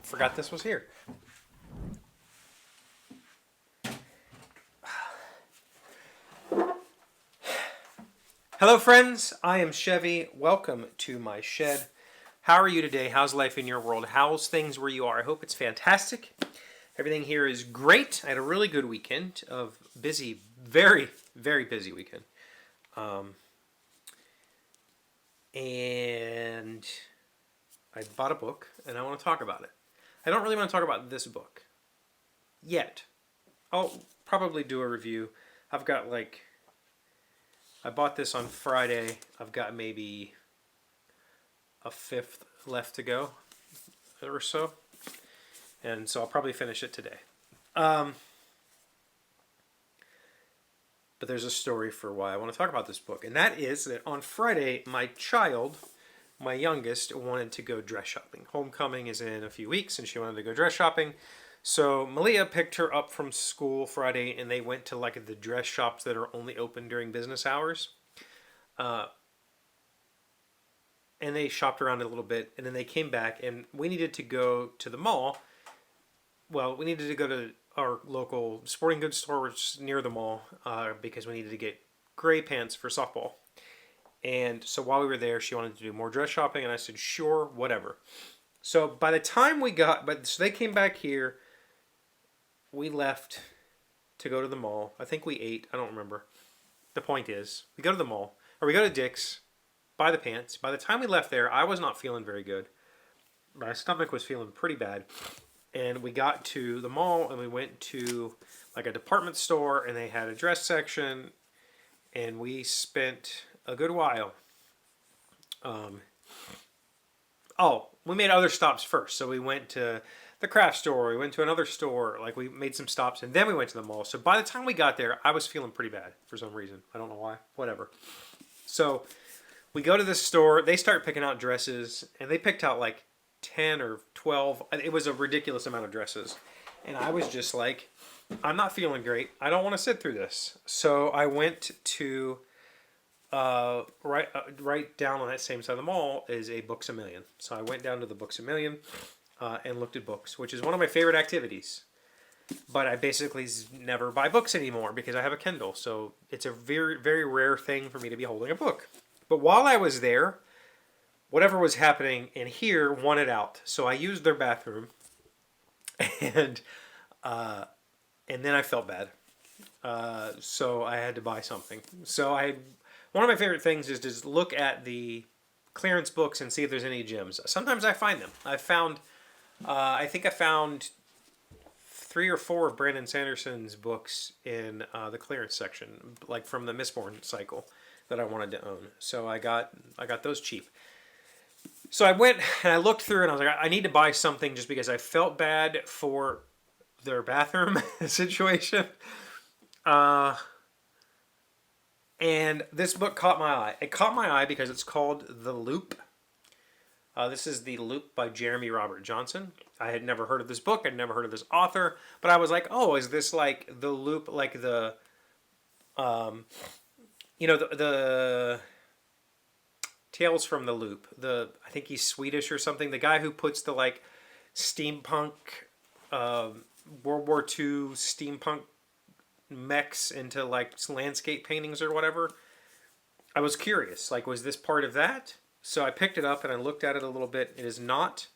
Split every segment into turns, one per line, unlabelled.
Forgot this was here. Hello friends, I am Chevee. Welcome to my shed. How are you today? How's life in your world? How's things where you are? I hope it's fantastic. Everything here is great. I had a really good weekend of busy, very, very busy weekend. And I bought a book and I want to talk about it. I don't really want to talk about this book yet. I'll probably do a review. I've got I bought this on Friday. I've got maybe a fifth left to go or so. And so I'll probably finish it today. But there's a story for why I want to talk about this book. And that is that on Friday, my child, my youngest, wanted to go dress shopping. Homecoming is in a few weeks and she wanted to go dress shopping. So Malia picked her up from school Friday and they went to the dress shops that are only open during business hours. And they shopped around a little bit and then they came back and we needed to go to the mall. Well, we needed to go to our local sporting goods store, which is near the mall, because we needed to get gray pants for softball. And so while we were there, she wanted to do more dress shopping, and I said, sure, whatever. So by the time so they came back here, we left to go to the mall. I think we ate, I don't remember. The point is, we go to the mall, or we go to Dick's, buy the pants. By the time we left there, I was not feeling very good. My stomach was feeling pretty bad. And we got to the mall and we went to a department store and they had a dress section and we spent a good while. We made other stops first. So we went to the craft store, we went to another store, we made some stops and then we went to the mall. So by the time we got there, I was feeling pretty bad for some reason. I don't know why, whatever. So we go to this store, they start picking out dresses and they picked out 10 or 12. It was a ridiculous amount of dresses. And I was just I'm not feeling great. I don't want to sit through this. So I went to, right down on that same side of the mall is a Books A Million. So I went down to the Books A Million and looked at books, which is one of my favorite activities. But I basically never buy books anymore because I have a Kindle. So it's a very, very rare thing for me to be holding a book. But while I was there, whatever was happening in here wanted out. So I used their bathroom and then I felt bad. So I had to buy something. So one of my favorite things is to look at the clearance books and see if there's any gems. Sometimes I find them. I think I found 3 or 4 of Brandon Sanderson's books in the clearance section, from the Mistborn cycle that I wanted to own. So I got those cheap. So I went and I looked through and I was like, I need to buy something just because I felt bad for their bathroom situation. And this book caught my eye. It caught my eye because it's called The Loop. This is The Loop by Jeremy Robert Johnson. I had never heard of this book. I'd never heard of this author. But I was like, oh, is this The Loop, the Tales from the Loop. I think he's Swedish or something. The guy who puts the steampunk World War II steampunk mechs into landscape paintings or whatever. I was curious. Was this part of that? So I picked it up and I looked at it a little bit. It is not.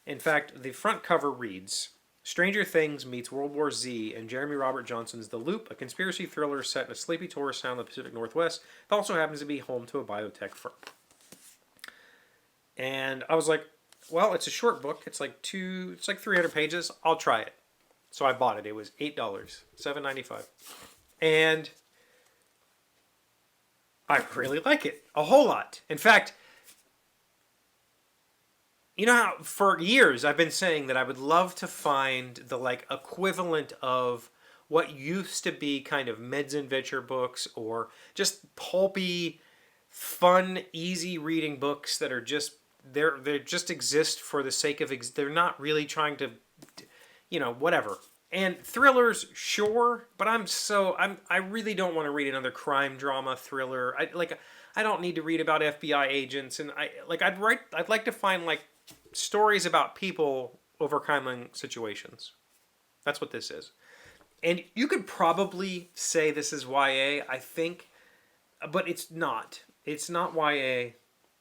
In fact, the front cover reads, Stranger Things meets World War Z and Jeremy Robert Johnson's The Loop, a conspiracy thriller set in a sleepy tourist town in the Pacific Northwest that also happens to be home to a biotech firm. And I was like, well, it's a short book. It's 300 pages. I'll try it. So I bought it. It was $8, $7.95. And I really like it. A whole lot. In fact, you know how for years I've been saying that I would love to find the equivalent of what used to be kind of mid-adventure books or just pulpy, fun, easy reading books that are just they just exist for the sake of they're not really trying to, whatever. And thrillers, sure, but I really don't want to read another crime drama thriller. I don't need to read about FBI agents, and I'd like to find stories about people overcoming situations. That's what this is. And you could probably say this is YA, I think, but it's not. It's not YA.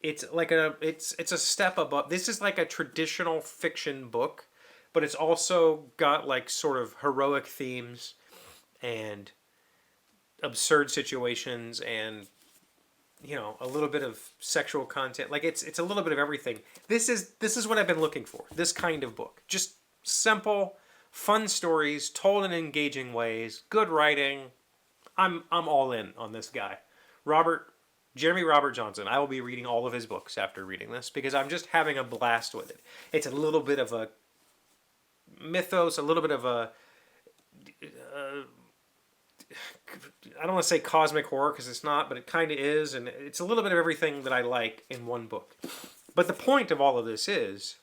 It's like it's a step above. This is like a traditional fiction book, but it's also got like sort of heroic themes and absurd situations and a little bit of sexual content. Like it's a little bit of everything. This is what I've been looking for. This kind of book. Just simple, fun stories told in engaging ways, good writing. I'm all in on this guy. Jeremy Robert Johnson. I will be reading all of his books after reading this because I'm just having a blast with it. It's a little bit of a mythos, a little bit of a I don't want to say cosmic horror because it's not, but it kind of is, and it's a little bit of everything that I like in one book. But the point of all of this is,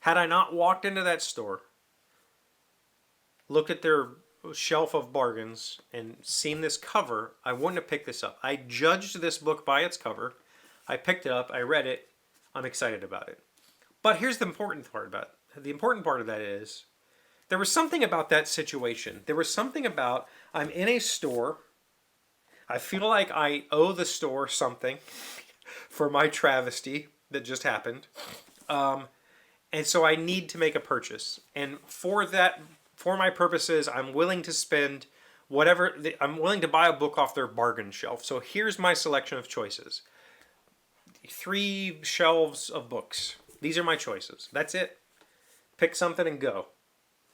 had I not walked into that store, looked at their shelf of bargains, and seen this cover, I wouldn't have picked this up. I judged this book by its cover. I picked it up, I read it, I'm excited about it. But here's the important part about it. The important part of that is, there was something about that situation. There was something about, I'm in a store. I feel like I owe the store something for my travesty that just happened. And so I need to make a purchase. And for my purposes, I'm willing to spend I'm willing to buy a book off their bargain shelf. So here's my selection of choices. 3 shelves of books. These are my choices. That's it. Pick something and go.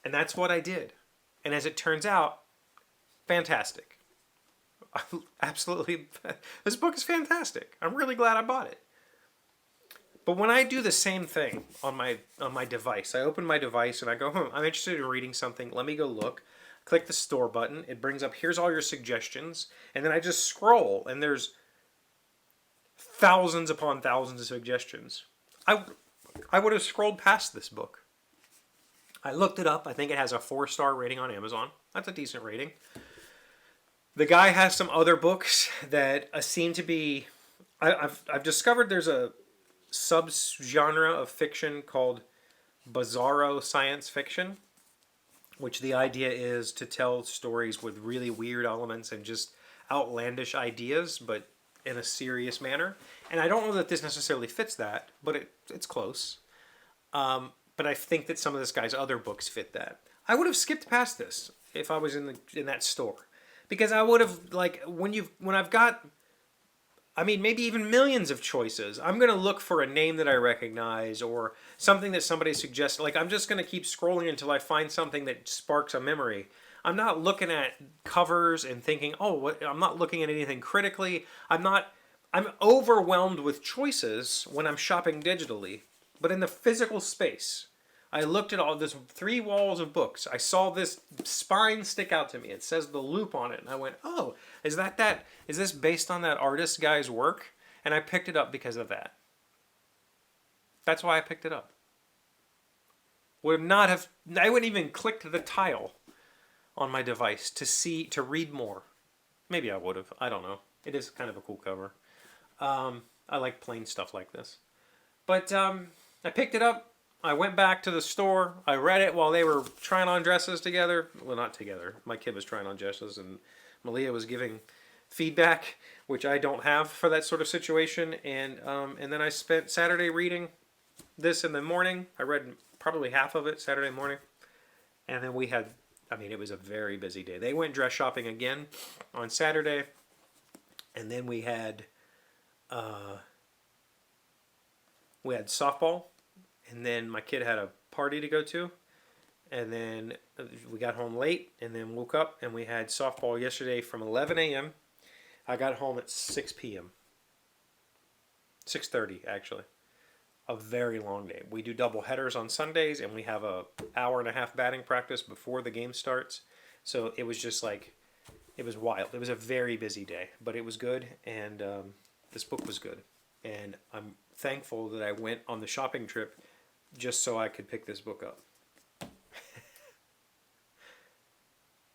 And that's what I did. And as it turns out, fantastic. Absolutely. This book is fantastic. I'm really glad I bought it. But when I do the same thing on my device, I open my device and I go, I'm interested in reading something. Let me go look. Click the store button. It brings up, here's all your suggestions. And then I just scroll and there's thousands upon thousands of suggestions. I would have scrolled past this book. I looked it up. I think it has a 4-star rating on Amazon. That's a decent rating. The guy has some other books that seem to be... I've discovered there's a subgenre of fiction called bizarro science fiction, which the idea is to tell stories with really weird elements and just outlandish ideas, but in a serious manner. And I don't know that this necessarily fits that, but it's close. But I think that some of this guy's other books fit that. I would have skipped past this if I was in that store, because I would have, like, when I've got, I mean, maybe even millions of choices, I'm gonna look for a name that I recognize or something that somebody suggests. Like, I'm just gonna keep scrolling until I find something that sparks a memory. I'm not looking at covers and thinking, I'm not looking at anything critically. I'm overwhelmed with choices when I'm shopping digitally. But in the physical space, I looked at all this 3 walls of books. I saw this spine stick out to me. It says The Loop on it. And I went, oh, is this based on that artist guy's work? And I picked it up because of that. That's why I picked it up. I wouldn't even click the tile on my device to read more. Maybe I would have. I don't know. It is kind of a cool cover. I like plain stuff like this. But I picked it up. I went back to the store. I read it while they were trying on dresses together. Well, not together. My kid was trying on dresses, and Malia was giving feedback, which I don't have for that sort of situation. And then I spent Saturday reading this in the morning. I read probably half of it Saturday morning. And then it was a very busy day. They went dress shopping again on Saturday. And then we had softball. And then my kid had a party to go to. And then we got home late and then woke up and we had softball yesterday from 11 a.m. I got home at 6 p.m. 6:30 actually. A very long day. We do double headers on Sundays and we have a hour and a half batting practice before the game starts. So it was just like, it was wild. It was a very busy day, but it was good. And this book was good. And I'm thankful that I went on the shopping trip just so I could pick this book up.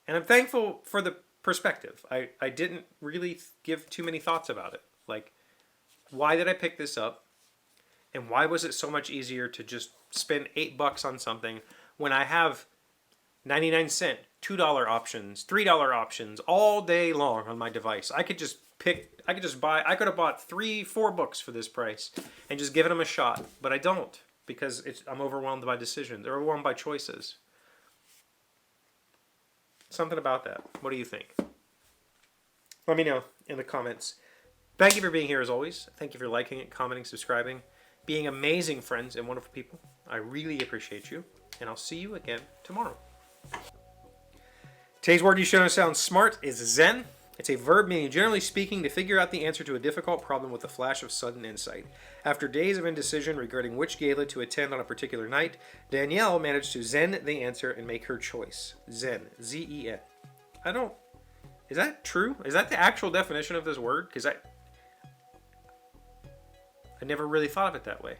And I'm thankful for the perspective. I didn't really give too many thoughts about it. Like, why did I pick this up? And why was it so much easier to just spend $8 on something when I have 99-cent, $2 options, $3 options all day long on my device? I could just buy, I could have bought 3-4 books for this price and just given them a shot, but I don't because I'm overwhelmed by decisions, or overwhelmed by choices. Something about that. What do you think? Let me know in the comments. Thank you for being here as always. Thank you for liking it, commenting, subscribing, being amazing friends and wonderful people. I really appreciate you, and I'll see you again tomorrow. Today's word you should know sounds smart is zen. It's a verb meaning, generally speaking, to figure out the answer to a difficult problem with a flash of sudden insight. After days of indecision regarding which gala to attend on a particular night, Danielle managed to zen the answer and make her choice. Zen. Z-E-N. Is that true? Is that the actual definition of this word? Because I never really thought of it that way.